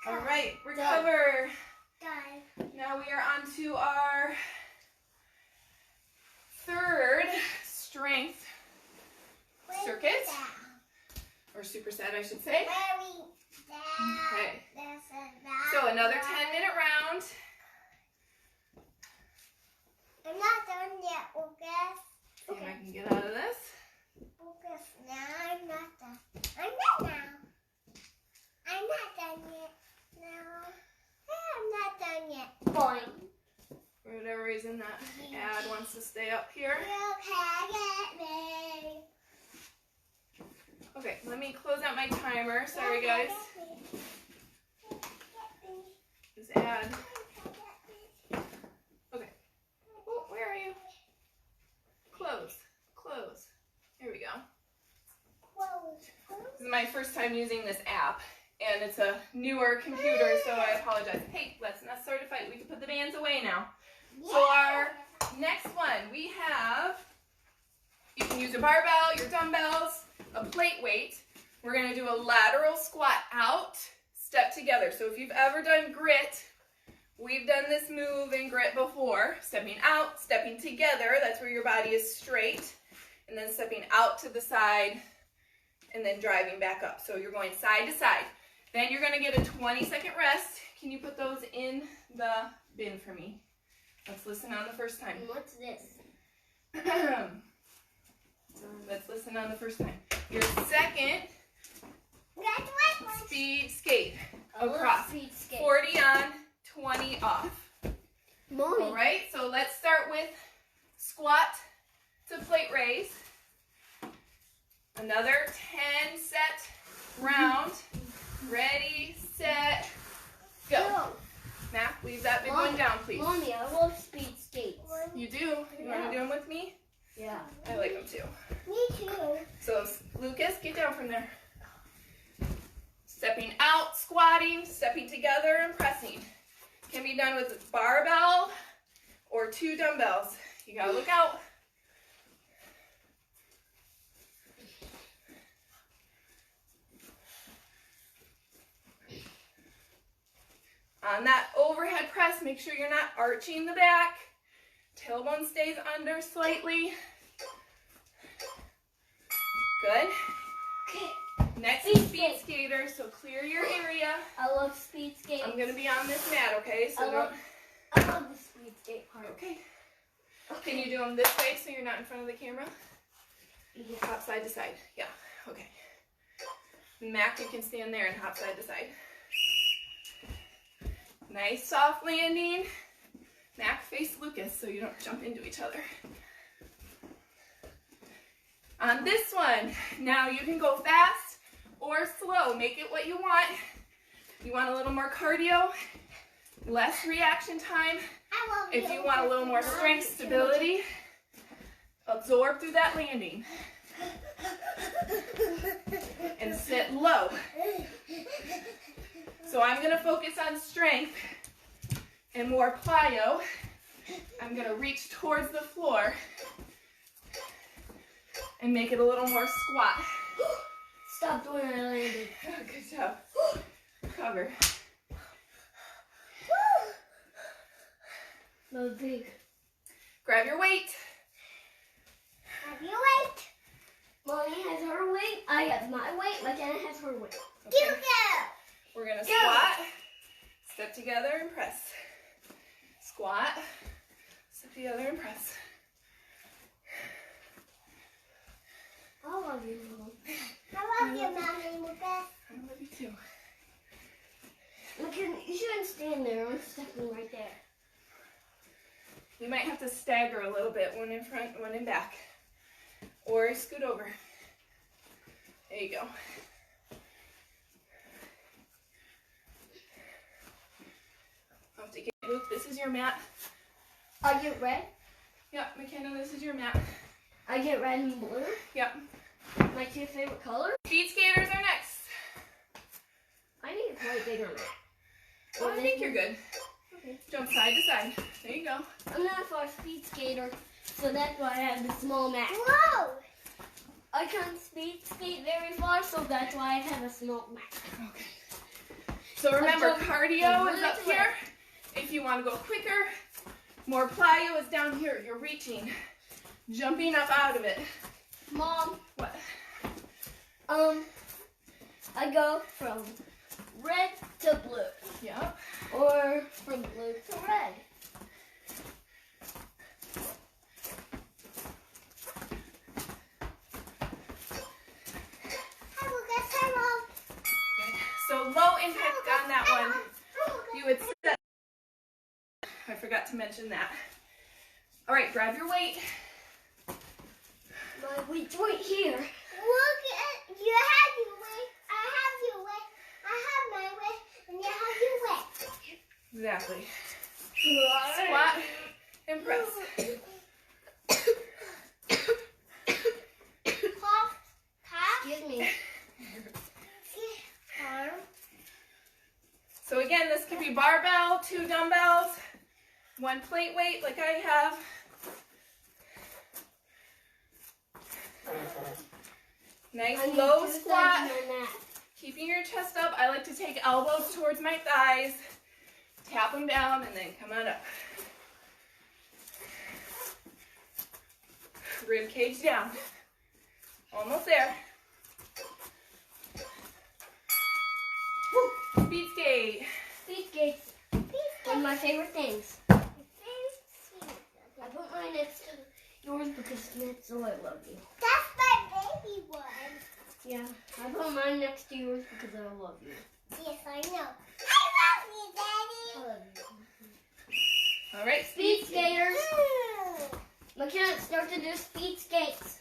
Speaker 1: All right, recover.
Speaker 2: Done.
Speaker 1: Now we are on to our third strength circuit, or superset, I should say. Okay. So another 10-minute round.
Speaker 2: I'm not done yet, Lucas.
Speaker 1: See if I can get out of this.
Speaker 2: Lucas, now I'm not done. I'm done now. I'm not done yet. No. I'm not done yet. Fine.
Speaker 1: For whatever reason, that ad wants to stay up here.
Speaker 2: You can get me.
Speaker 1: Okay, let me close out my timer. Sorry, guys. This ad. Okay. Oh, where are you? Close. Close. Here we go. This is my first time using this app, and it's a newer computer, so I apologize. Hey, let's not start a fight. We can put the bands away now. So our next one, we have, you can use a barbell, your dumbbells, a plate weight. We're going to do a lateral squat out, step together. So if you've ever done grit, we've done this move in grit before. Stepping out, stepping together, that's where your body is straight. And then stepping out to the side, and then driving back up. So you're going side to side. Then you're going to get a 20-second rest. Can you put those in the bin for me? Let's listen on the first time.
Speaker 3: What's this?
Speaker 1: Let's listen on the first time. Your second speed skate across.
Speaker 3: Speed skate.
Speaker 1: 40 on, 20 off.
Speaker 3: Mommy.
Speaker 1: All right, so let's start with squat to plate raise. Another 10 set round. Ready, set, go. Mac, leave that big one down, please.
Speaker 3: Mommy, I love speed skates.
Speaker 1: You do? You want to do them with me?
Speaker 3: Yeah.
Speaker 1: I like them too.
Speaker 2: Me too.
Speaker 1: So, Lucas, get down from there. Stepping out, squatting, stepping together, and pressing. Can be done with a barbell or 2 dumbbells. You gotta look out. On that overhead press, make sure you're not arching the back. Tailbone stays under slightly. Good.
Speaker 3: Okay.
Speaker 1: Next is speed skater, so clear your area.
Speaker 3: I love speed skates.
Speaker 1: I'm gonna be on this mat, okay? So
Speaker 3: I love the speed skate part.
Speaker 1: okay. Can you do them this way so you're not in front of the camera?
Speaker 3: Yeah.
Speaker 1: Hop side to side. Yeah. Okay. Mac, you can stand there and hop side to side. Nice soft landing. Mac, face Lucas so you don't jump into each other. On this one, now you can go fast or slow. Make it what you want. You want a little more cardio, less reaction time. If you want a little more strength, stability, absorb through that landing. And sit low. So I'm going to focus on strength and more plyo. I'm going to reach towards the floor and make it a little more squat.
Speaker 3: Stop doing it, landing.
Speaker 1: Good job. Cover.
Speaker 3: That was big.
Speaker 1: Grab your weight.
Speaker 2: Have you wait?
Speaker 3: Mommy has her weight. I have my weight. McKenna has her weight.
Speaker 1: Okay.
Speaker 2: Go.
Speaker 1: We're going to squat, step together and press. Squat, step together and press.
Speaker 3: I love you, Mom.
Speaker 2: I love you, Mommy Lucas.
Speaker 1: I love you too.
Speaker 3: McKenna, you shouldn't stand there. I'm stepping right there.
Speaker 1: You might have to stagger a little bit, one in front, one in back. Or scoot over. There you go. I'll have to get Luke, this is is your mat.
Speaker 3: I get red.
Speaker 1: Yep, McKenna, this is your mat.
Speaker 3: I get red and blue.
Speaker 1: Yep.
Speaker 3: My two favorite colors.
Speaker 1: Speed skaters are next.
Speaker 3: I need a quite bigger mat.
Speaker 1: Oh, I think you're good.
Speaker 3: Okay.
Speaker 1: Jump side to side. There you go.
Speaker 3: I'm not for a speed skater, so that's why I have the small mat.
Speaker 2: Whoa!
Speaker 3: I can't speed skate very far, so that's why I have a small mat.
Speaker 1: Okay. So remember,
Speaker 3: jump
Speaker 1: cardio is
Speaker 3: really
Speaker 1: up here. If you want to go quicker, more plyo is down here. You're reaching, jumping up out of it.
Speaker 3: Mom,
Speaker 1: What?
Speaker 3: I go from red to blue,
Speaker 1: Yep.
Speaker 3: or from blue to red.
Speaker 1: So low impact on that one. You would set. I forgot to mention that. All right, grab your weight.
Speaker 3: My weight's right here.
Speaker 2: Look at, you have your weight, I have your weight, I have my weight, and you have your weight.
Speaker 1: Exactly. Squat and press.
Speaker 2: Pop, tap,
Speaker 3: Excuse me.
Speaker 2: arm.
Speaker 1: So again, this could be barbell, 2 dumbbells, 1 plate weight like I have. Nice
Speaker 3: I need
Speaker 1: low
Speaker 3: two
Speaker 1: squat.
Speaker 3: sides of my mat.
Speaker 1: Keeping your chest up. I like to take elbows towards my thighs, tap them down, and then come on up. Rib cage down. Almost there. Woo. Speed skate.
Speaker 3: Speed skates. One of my favorite things.
Speaker 2: Very sweet.
Speaker 3: I put mine next to yours because that's so I love you.
Speaker 2: That's my baby one.
Speaker 3: Yeah, I put mine next to yours because I love you.
Speaker 2: Yes, I know. I love you, Daddy.
Speaker 3: I love you.
Speaker 1: All right,
Speaker 3: Speed skaters.
Speaker 2: Mm.
Speaker 3: McKenna, start to do speed skates.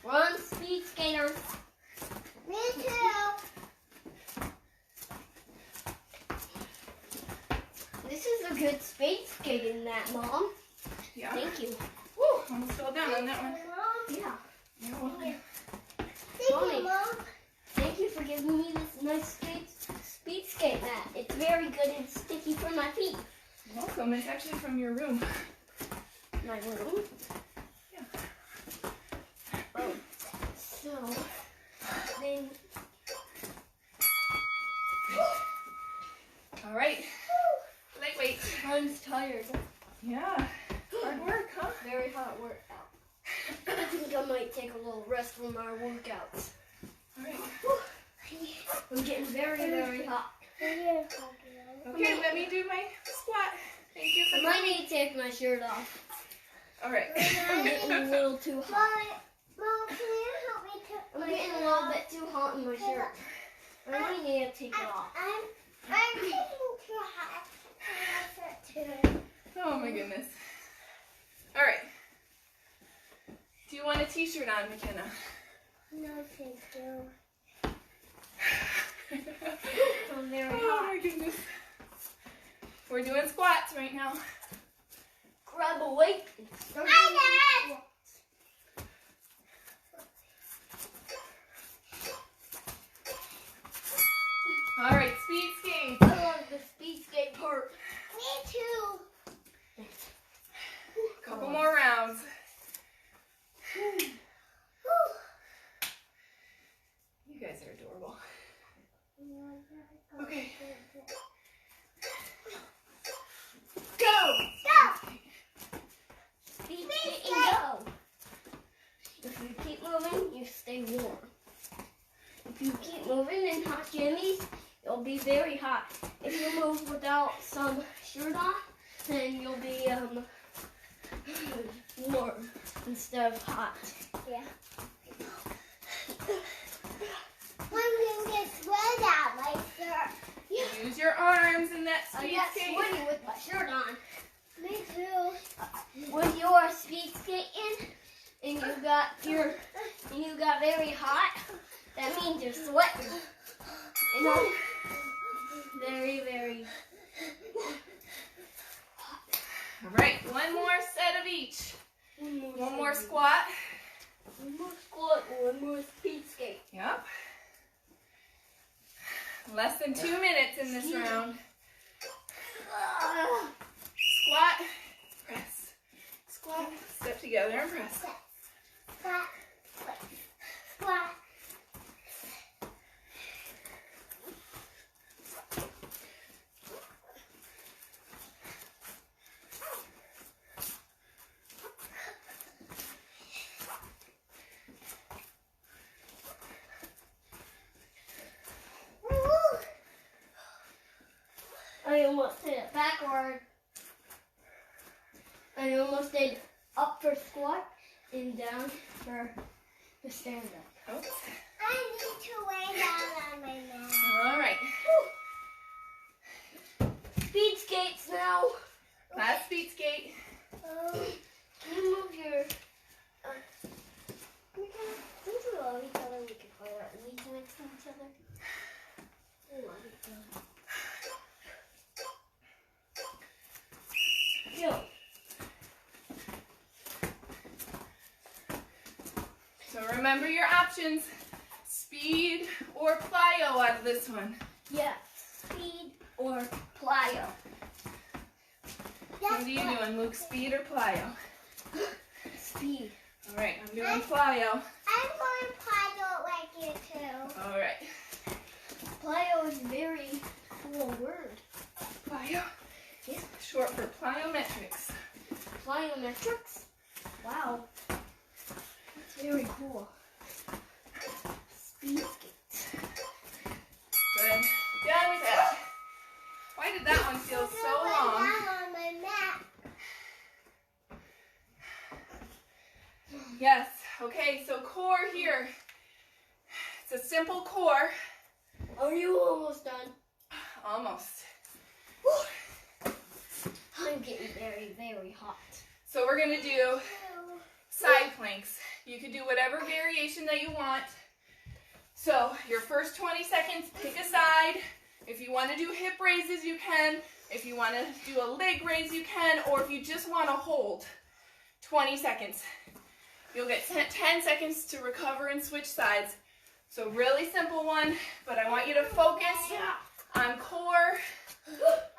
Speaker 3: Run, speed skaters.
Speaker 2: Me too.
Speaker 3: This is a good speed skating mat, Mom.
Speaker 1: Yeah.
Speaker 3: Thank you.
Speaker 1: Woo, almost fell down on that one.
Speaker 2: Mom.
Speaker 3: Yeah.
Speaker 1: You're welcome.
Speaker 2: Thank
Speaker 3: Mommy.
Speaker 2: you, Mom.
Speaker 3: Thank you for giving me this nice speed skate mat. It's very good and sticky for my feet.
Speaker 1: You're welcome. It's actually from your room.
Speaker 3: My room.
Speaker 1: Yeah.
Speaker 3: Oh. So then.
Speaker 1: All right. Lightweight.
Speaker 3: I'm tired.
Speaker 1: Yeah. Hard work, huh?
Speaker 3: Very hot workout. I think I might take a little rest from our workouts.
Speaker 1: All right.
Speaker 3: I'm getting very, very hot.
Speaker 1: Okay, let me do my squat. Thank you
Speaker 3: I
Speaker 1: for
Speaker 3: might
Speaker 1: coming.
Speaker 3: need to take my shirt off.
Speaker 1: All right.
Speaker 3: I'm getting a little too hot.
Speaker 2: Mom, can you help me to?
Speaker 3: I'm getting a little bit too hot in my shirt. I might need to take it off.
Speaker 2: I'm taking too hot. Too.
Speaker 1: Oh my goodness. All right. Do you want a t-shirt on, McKenna?
Speaker 2: No, thank you.
Speaker 3: I'm very
Speaker 1: Oh
Speaker 3: hot.
Speaker 1: my goodness. We're doing squats right now.
Speaker 3: Grab a weight. And start
Speaker 2: Hi, Dad.
Speaker 1: All right, speed skate.
Speaker 3: I love the speed skate part.
Speaker 2: Me too.
Speaker 1: Couple more rounds. You guys are adorable. Okay.
Speaker 3: Go!
Speaker 2: Go.
Speaker 3: Speed skate and go. If you keep moving, you stay warm. If you keep moving in hot jammies, you'll be very hot. If you move without some shirt on, then you'll be warm instead of hot.
Speaker 2: Yeah. I'm gonna get sweat out my shirt.
Speaker 1: Use your arms in that
Speaker 3: I
Speaker 1: speed
Speaker 3: got
Speaker 1: skate.
Speaker 3: sweaty with my shirt on.
Speaker 2: Me too.
Speaker 3: When you are speed skating and you got very hot, that means you're sweating. And I'm very, very hot.
Speaker 1: each.
Speaker 3: One
Speaker 1: More squat.
Speaker 3: One more squat and one more speed skate.
Speaker 1: Yep. Less than 2 minutes in this round. Squat, press. Squat, step together and press.
Speaker 2: Squat. Squat.
Speaker 3: I almost did it backward. I almost did up for squat and down for the stand up.
Speaker 1: Oops.
Speaker 2: I need to lay down on my mat.
Speaker 1: All right.
Speaker 3: Speed skates now.
Speaker 1: Last speed skate.
Speaker 3: Can you move your... Since we love each other, we can play our knees next to each other. We love each other. Yo.
Speaker 1: So remember your options. Speed or plyo out of this one.
Speaker 3: Yes. Speed or plyo.
Speaker 1: What are you doing, Luke? Speed or plyo?
Speaker 3: Speed.
Speaker 1: All right, I'm doing plyo.
Speaker 2: I'm going to paddle like you too.
Speaker 1: All right.
Speaker 3: Plyo is a very cool word.
Speaker 1: Plyo.
Speaker 3: Yeah.
Speaker 1: Short for plyometrics.
Speaker 3: Plyometrics? Wow. That's very cool. Speed skates.
Speaker 1: Good. Done with that. Why did that one feel so long?
Speaker 2: On my mat.
Speaker 1: Yes. Okay, so core here. It's a simple core.
Speaker 3: Are you almost done?
Speaker 1: Almost.
Speaker 3: I'm getting very, very hot.
Speaker 1: So we're going to do side planks. You can do whatever variation that you want. So your first 20 seconds, pick a side. If you want to do hip raises, you can. If you want to do a leg raise, you can. Or if you just want to hold 20 seconds. You'll get 10 seconds to recover and switch sides. So really simple one, but I want you to focus on core,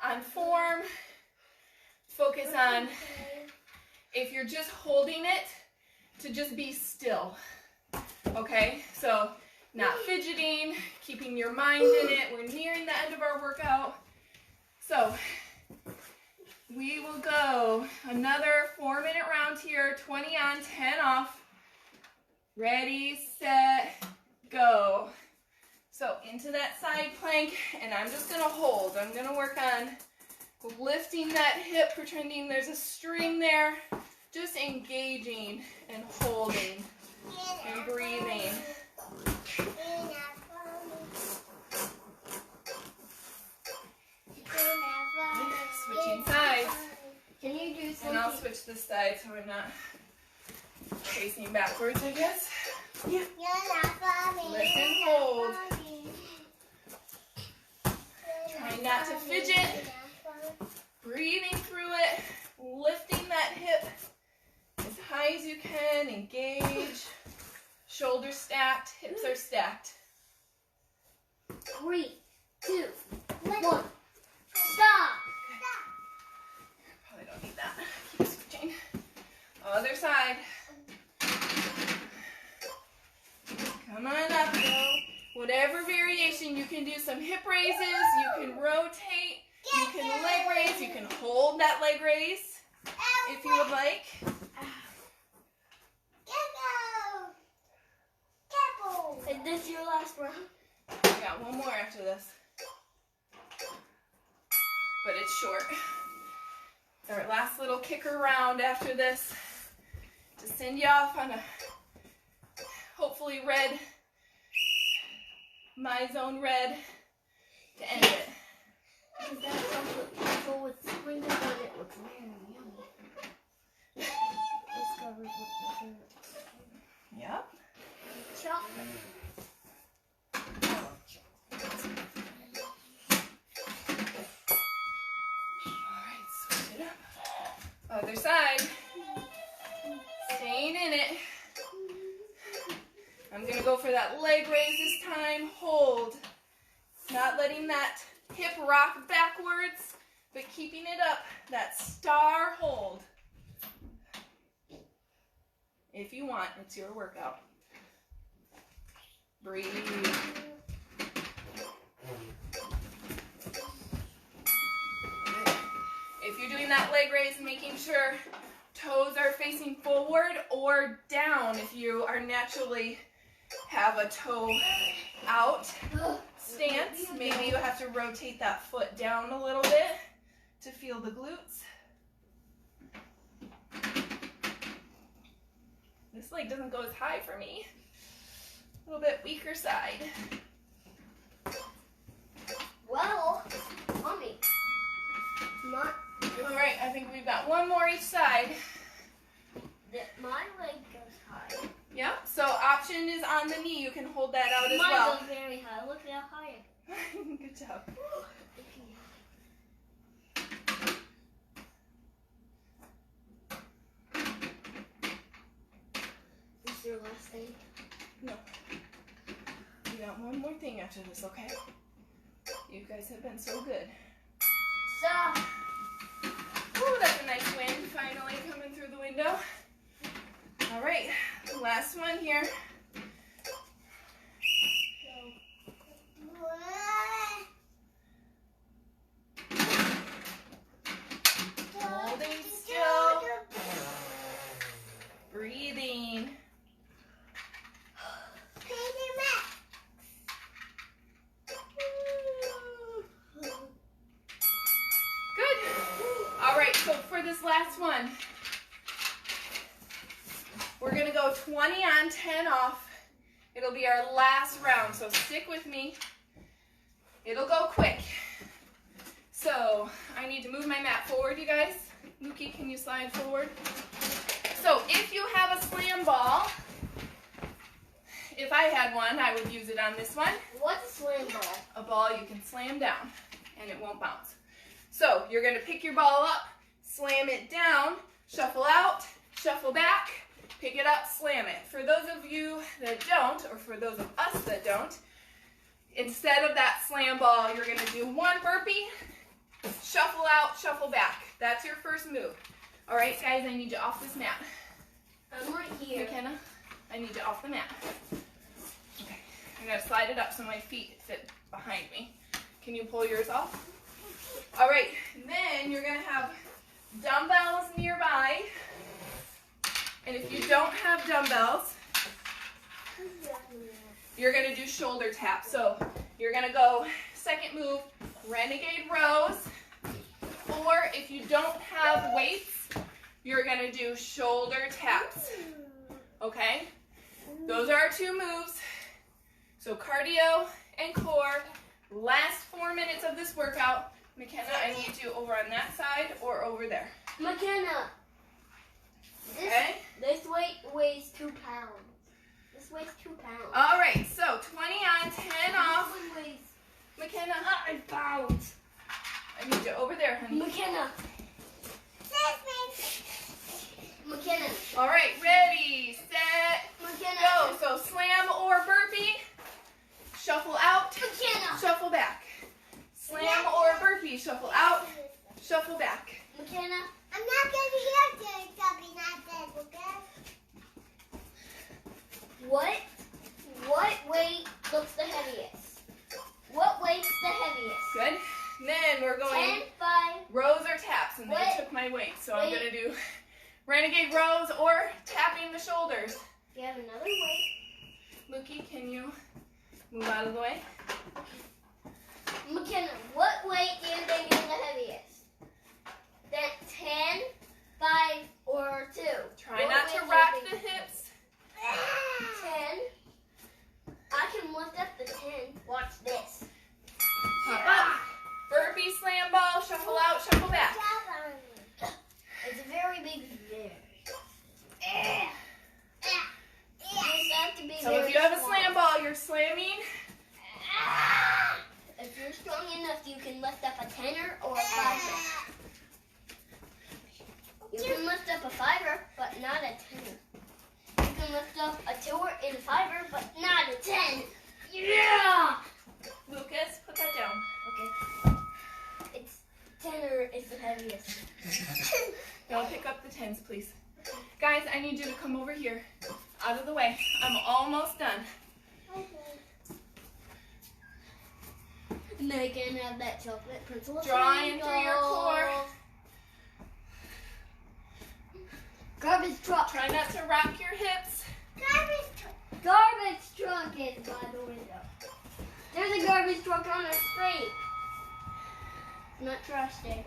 Speaker 1: on form. Focus on, if you're just holding it, to just be still. Okay, so not fidgeting, keeping your mind in it. We're nearing the end of our workout. So we will go another 4-minute round here, 20 on, 10 off. Ready, set, go. So into that side plank, and I'm just gonna hold. I'm gonna work on lifting that hip, pretending there's a string there, just engaging and holding and breathing. Switching sides.
Speaker 3: Can you do something?
Speaker 1: And I'll switch this side so I'm not facing backwards, I guess.
Speaker 2: You're not for me.
Speaker 1: Lift and hold. Try not to fidget. Breathing through it. Lifting that hip as high as you can. Engage. Shoulders stacked. Hips are stacked.
Speaker 3: 3, 2, 1. Stop.
Speaker 1: Probably don't need that. Keep switching. Other side. Come on up. Whatever variation, you can do some hip raises, you can rotate, you can leg raise, you can hold that leg raise if you would like.
Speaker 3: Is this your last round?
Speaker 1: We got one more after this, but it's short. It's our last little kicker round after this to send you off on a hopefully red, my zone red, to end it.
Speaker 3: Because that's something people with sprinkles on it looks very yummy. It's covered with my favorite.
Speaker 1: Yep.
Speaker 3: Chocolate.
Speaker 1: All right, switch it up. Other side. go for that leg raise this time. Hold. Not letting that hip rock backwards, but keeping it up. That star hold. If you want, it's your workout. Breathe. If you're doing that leg raise, making sure toes are facing forward or down. If you are naturally have a toe out stance, maybe you have to rotate that foot down a little bit to feel the glutes. This leg doesn't go as high for me. A little bit weaker side.
Speaker 3: Well, mommy,
Speaker 1: All right, I think we've got one more each side.
Speaker 3: my leg goes high.
Speaker 1: Yeah, so option is on the knee. You can hold that out as
Speaker 3: Mine
Speaker 1: well.
Speaker 3: goes very high. Look how high it goes.
Speaker 1: Good job.
Speaker 3: Is your last thing?
Speaker 1: No. We got one more thing after this, okay? You guys have been so good.
Speaker 3: Stop.
Speaker 1: Ooh, that's a nice wind finally coming through the window. All right, last one here. Holding still. Breathing. Good. All right, so for this last one, we're gonna go 20 on, 10 off. It'll be our last round, so stick with me. It'll go quick. So I need to move my mat forward, you guys. Mookie, can you slide forward? So if you have a slam ball, if I had one, I would use it on this one.
Speaker 3: What's a slam ball?
Speaker 1: A ball you can slam down and it won't bounce. So you're gonna pick your ball up, slam it down, shuffle out, shuffle back, pick it up, slam it. For those of you that don't, or for those of us that don't, instead of that slam ball, you're gonna do one burpee, shuffle out, shuffle back. That's your first move. All right, guys, I need you off this mat.
Speaker 3: I'm right here.
Speaker 1: McKenna, I need you off the mat. Okay, I gotta slide it up so my feet fit behind me. Can you pull yours off? All right, then you're gonna have dumbbells nearby. And if you don't have dumbbells, you're gonna do shoulder taps. So you're gonna go, second move, renegade rows. Or if you don't have weights, you're gonna do shoulder taps. Okay? Those are our two moves. So cardio and core. Last 4 minutes of this workout. McKenna, I need you over on that side or over there.
Speaker 3: McKenna,
Speaker 1: Okay?
Speaker 3: this weight weighs 2 pounds. This weighs 2 pounds.
Speaker 1: All right, so 20 on, 10 off.
Speaker 3: This one weighs
Speaker 1: McKenna,
Speaker 3: 5 pounds.
Speaker 1: I need you over there, honey.
Speaker 3: McKenna. McKenna.
Speaker 1: All right, ready, set,
Speaker 3: McKenna.
Speaker 1: go. So slam or burpee, shuffle out,
Speaker 3: McKenna.
Speaker 1: shuffle back. Slam or burpee, shuffle out, shuffle back.
Speaker 3: McKenna.
Speaker 2: I'm not going to hear you talking like that, okay?
Speaker 3: What weight looks the heaviest? What weight's the heaviest?
Speaker 1: Good. Then we're going
Speaker 3: 10, 5.
Speaker 1: rows or taps, and they
Speaker 3: Wait.
Speaker 1: took my weight. So I'm
Speaker 3: Wait.
Speaker 1: going to do renegade rows or tapping the shoulders.
Speaker 3: Do you have another weight?
Speaker 1: Mookie, can you move out of the way?
Speaker 3: McKenna, what weight do you think is the heaviest? That 10, 5, or 2?
Speaker 1: Try
Speaker 3: What
Speaker 1: not
Speaker 3: weight
Speaker 1: to
Speaker 3: do you
Speaker 1: rock
Speaker 3: think?
Speaker 1: the hips.
Speaker 3: 10. I can lift up the 10. Watch this.
Speaker 1: Pop up. Burpee, slam ball, shuffle out, shuffle back.
Speaker 3: It's a very big very. You have to be
Speaker 1: So
Speaker 3: very
Speaker 1: if you have a
Speaker 3: strong.
Speaker 1: slam ball, you're slamming.
Speaker 3: If you're strong enough, you can lift up a 10er or a 5er. It's the heaviest.
Speaker 1: Don't pick up the tins, please. Guys, I need you to come over here. Out of the way. I'm almost done.
Speaker 3: And then I can have that chocolate pretzel.
Speaker 1: Draw in through your core.
Speaker 3: Garbage truck.
Speaker 1: Try not to rock your hips.
Speaker 3: Garbage truck is by the window. There's a garbage truck on the street. Not trash day.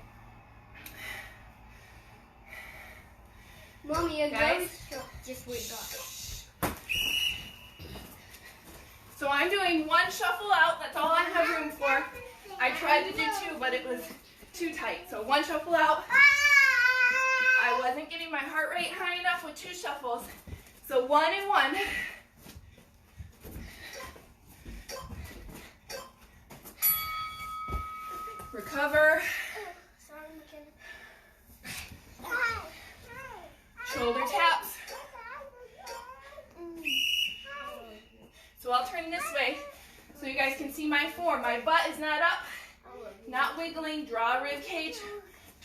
Speaker 3: Mommy, a
Speaker 1: Guys?
Speaker 3: garbage truck just went by.
Speaker 1: So I'm doing one shuffle out. That's all I have room for. I tried to do two, but it was too tight. So one shuffle out. I wasn't getting my heart rate high enough with two shuffles. So 1 and 1. Recover. Shoulder taps. So I'll turn this way so you guys can see my form. My butt is not up, not wiggling. Draw a rib cage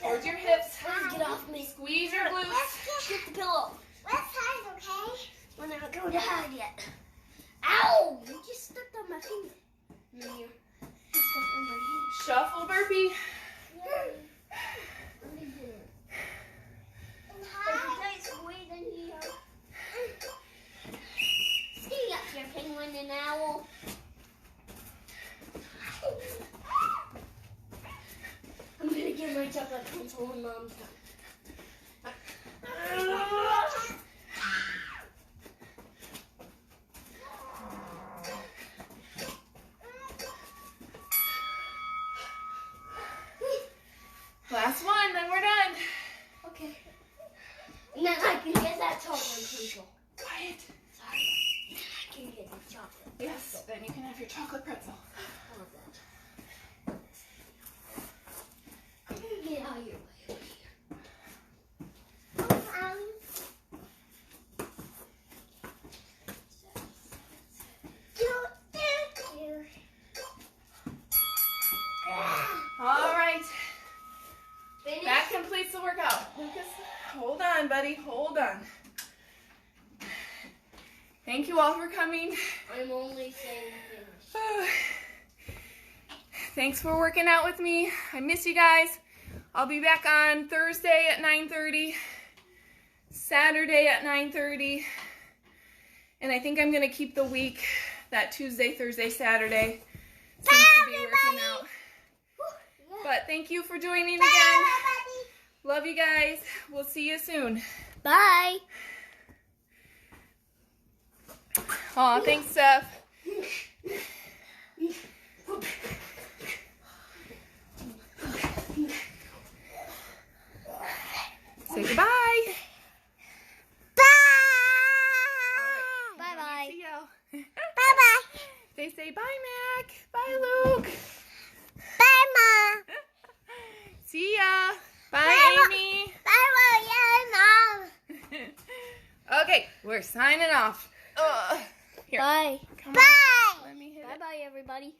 Speaker 1: towards your hips.
Speaker 3: Please get off me.
Speaker 1: Squeeze your glutes.
Speaker 3: Get the pillow.
Speaker 2: Let's hide, okay?
Speaker 3: We're not going to hide yet. Ow! You just stepped on my finger. You stepped on my hand.
Speaker 1: Shuffle burpee.
Speaker 3: Let me do it. There's a tight squeeze in here. Ski up here, penguin and owl. I'm gonna get my chocolate pencil when Mom's done.
Speaker 1: Last one, then we're done.
Speaker 3: Okay. And then I can get that chocolate pencil.
Speaker 1: Quiet.
Speaker 3: Sorry. I can get the chocolate.
Speaker 1: Yes, then you can have your chocolate pretzel.
Speaker 3: I love that. I'm gonna get out of your way over here.
Speaker 1: All right,
Speaker 3: Finish.
Speaker 1: that completes the workout. Lucas, hold on, buddy, hold on. Thank you all for coming.
Speaker 3: I'm only saying finish.
Speaker 1: Thanks for working out with me. I miss you guys. I'll be back on Thursday at 9:30, Saturday at 9:30, and I think I'm going to keep the week, that Tuesday, Thursday, Saturday. Seems to be working out. But thank you for joining again. Love you guys. We'll see you soon.
Speaker 3: Bye.
Speaker 1: Aw, thanks, Steph. Say goodbye.
Speaker 3: Bye-bye.
Speaker 1: See you.
Speaker 2: Bye-bye.
Speaker 1: They say bye, Mac. Bye, Luke.
Speaker 2: Bye, Mom.
Speaker 1: See ya. Bye,
Speaker 2: Bye,
Speaker 1: Amy.
Speaker 2: Bye, Mom.
Speaker 1: Okay, we're signing off. Here,
Speaker 3: Bye.
Speaker 1: come on.
Speaker 2: Bye.
Speaker 1: Let me hit it.
Speaker 3: Bye-bye, everybody.